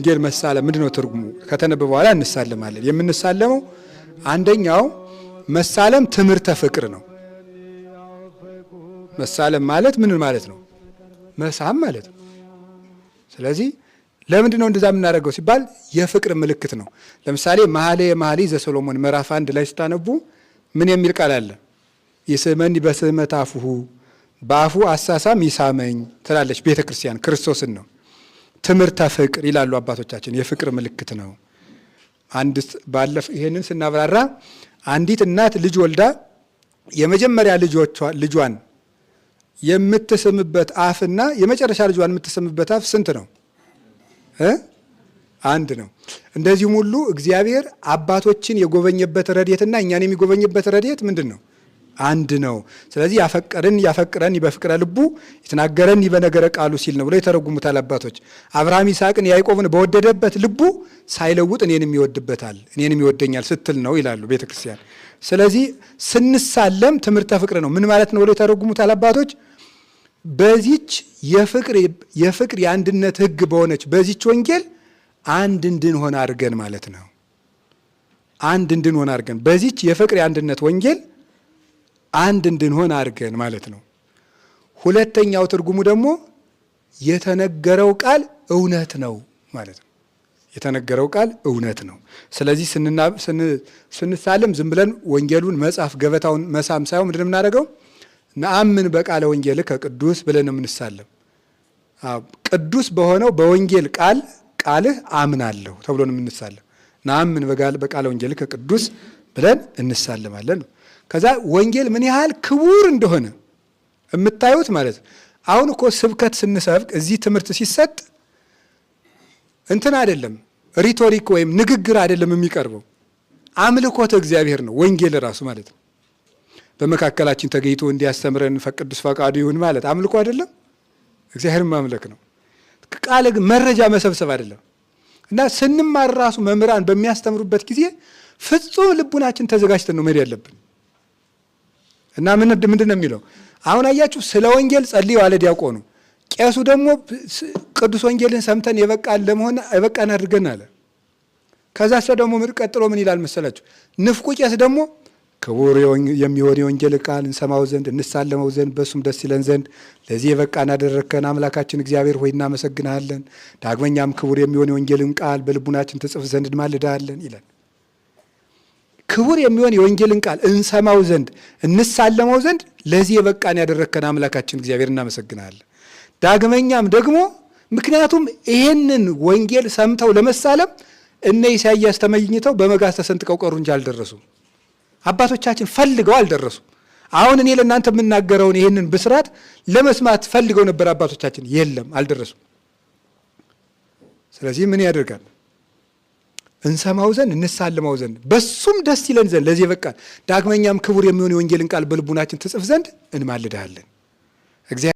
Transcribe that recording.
ወንጌል መሳለም ምንድነው ትርጉሙ? ከተነበበ በኋላ እንሳለማለን። የምንሳለመው አንደኛው መሳለም ትምህርተ ፍቅር ነው። መሳለም ማለት ምን ማለት ነው? መሳም ማለት ነው። ስለዚህ ለምንድን ነው እንደዛ የምናደርገው ሲባል የፍቅር ምልክት ነው። ለምሳሌ መኃልየ ዘሰሎሞን ምዕራፍ 1 ላይ ስታነቡ ምን የሚል ቃል አለ? ይስመኒ በስመተ አፉሁ፣ በአፉ አሳሳም ይሳመኝ ትላለች ቤተ ክርስቲያን። ክርስቶስን ነው። ትምህርተ ፍቅር ይላሉ አባቶቻችን። የፍቅር ምልክት ነው። ይሄንን ስናብራራ አንዲት እናት ልጅ ወልዳ የመጀመሪያ ልጇን የምትስምበት አፍና የመጨረሻ ልጇን የምትስምበት አፍ ስንት ነው? አንድ ነው። እንደዚሁም ሁሉ እግዚአብሔር አባቶችን የጎበኘበት ረድኤትና እኛን የሚጎበኝበት ረድኤት ምንድን ነው? አንድ ነው። ስለዚህ ያፈቅረን በፍቅረ ልቡ የተናገረን በነገረ ቃሉ ሲል ነው ብሎ የተረጉሙታል አባቶች። አብርሃም ይስሐቅን ያዕቆብን በወደደበት ልቡ ሳይለውጥ እኔንም ይወድበታል፣ እኔንም ይወደኛል ስትል ነው ይላሉ ቤተክርስቲያን። ስለዚህ ስንሳለም ትምህርተ ፍቅር ነው። ምን ማለት ነው ብሎ የተረጉሙታል አባቶች። በዚች የፍቅር የአንድነት ሕግ በሆነች በዚች ወንጌል አንድ እንድንሆን አድርገን ማለት ነው። አንድ እንድንሆን አድርገን በዚች የፍቅር የአንድነት ወንጌል አንድ እንድንሆን አድርገን ማለት ነው። ሁለተኛው ትርጉሙ ደግሞ የተነገረው ቃል እውነት ነው ማለት ነው። የተነገረው ቃል እውነት ነው። ስለዚህ ስንሳለም ዝም ብለን ወንጌሉን መጻፍ ገበታውን መሳም ሳይሆን ምንድን የምናደርገው? ነአምን በቃለ ወንጌል ከቅዱስ ብለን የምንሳለም። ቅዱስ በሆነው በወንጌል ቃልህ አምናለሁ ተብሎ ነው የምንሳለም። ነአምን በቃለ ወንጌል ከቅዱስ ብለን እንሳለማለን። ከዛ ወንጌል ምን ያህል ክቡር እንደሆነ የምታዩት ማለት ነው። አሁን እኮ ስብከት ስንሰብክ እዚህ ትምህርት ሲሰጥ እንትን አይደለም፣ ሪቶሪክ ወይም ንግግር አይደለም የሚቀርበው፣ አምልኮተ እግዚአብሔር ነው ወንጌል ራሱ ማለት ነው። በመካከላችን ተገኝቶ እንዲያስተምረን ቅዱስ ፈቃዱ ይሁን ማለት አምልኮ አይደለም፣ እግዚአብሔርን ማምለክ ነው። ቃል መረጃ መሰብሰብ አይደለም። እና ስንማር ራሱ መምህራን በሚያስተምሩበት ጊዜ ፍጹም ልቡናችን ተዘጋጅተን ነው መሄድ ያለብን። እና ምንድን ነው የሚለው? አሁን አያችሁ፣ ስለ ወንጌል ጸልዩ አለ ዲያቆኑ። ቄሱ ደግሞ ቅዱስ ወንጌልን ሰምተን የበቃን አድርገን አለ። ከዛ ደግሞ ቀጥሎ ምን ይላል መሰላችሁ? ንፍቁ ቄስ ደግሞ ክቡር የሚሆን የወንጌል ቃል እንሰማው ዘንድ እንሳለመው ዘንድ በሱም ደስ ይለን ዘንድ ለዚህ የበቃን አደረግከን አምላካችን እግዚአብሔር ሆይ እናመሰግናለን። ዳግመኛም ክቡር የሚሆን የወንጌልን ቃል በልቡናችን ትጽፍ ዘንድ እንማልዳለን ይላል። ክቡር የሚሆን የወንጌልን ቃል እንሰማው ዘንድ እንሳለመው ዘንድ ለዚህ የበቃን ያደረግከን አምላካችን እግዚአብሔር እናመሰግናለን። ዳግመኛም ደግሞ ምክንያቱም ይሄንን ወንጌል ሰምተው ለመሳለም እነ ኢሳይያስ ተመኝተው በመጋዝ ተሰንጥቀው ቀሩ እንጂ አልደረሱም። አባቶቻችን ፈልገው አልደረሱም። አሁን እኔ ለእናንተ የምናገረውን ይሄንን ብስራት ለመስማት ፈልገው ነበር አባቶቻችን፣ የለም አልደረሱም። ስለዚህ ምን ያደርጋል? እንሰማው ዘንድ እንሳለመው ዘንድ በሱም ደስ ይለን ዘንድ ለዚህ በቃን። ዳግመኛም ክቡር የሚሆን የወንጌልን ቃል በልቡናችን ትጽፍ ዘንድ እንማልድሃለን።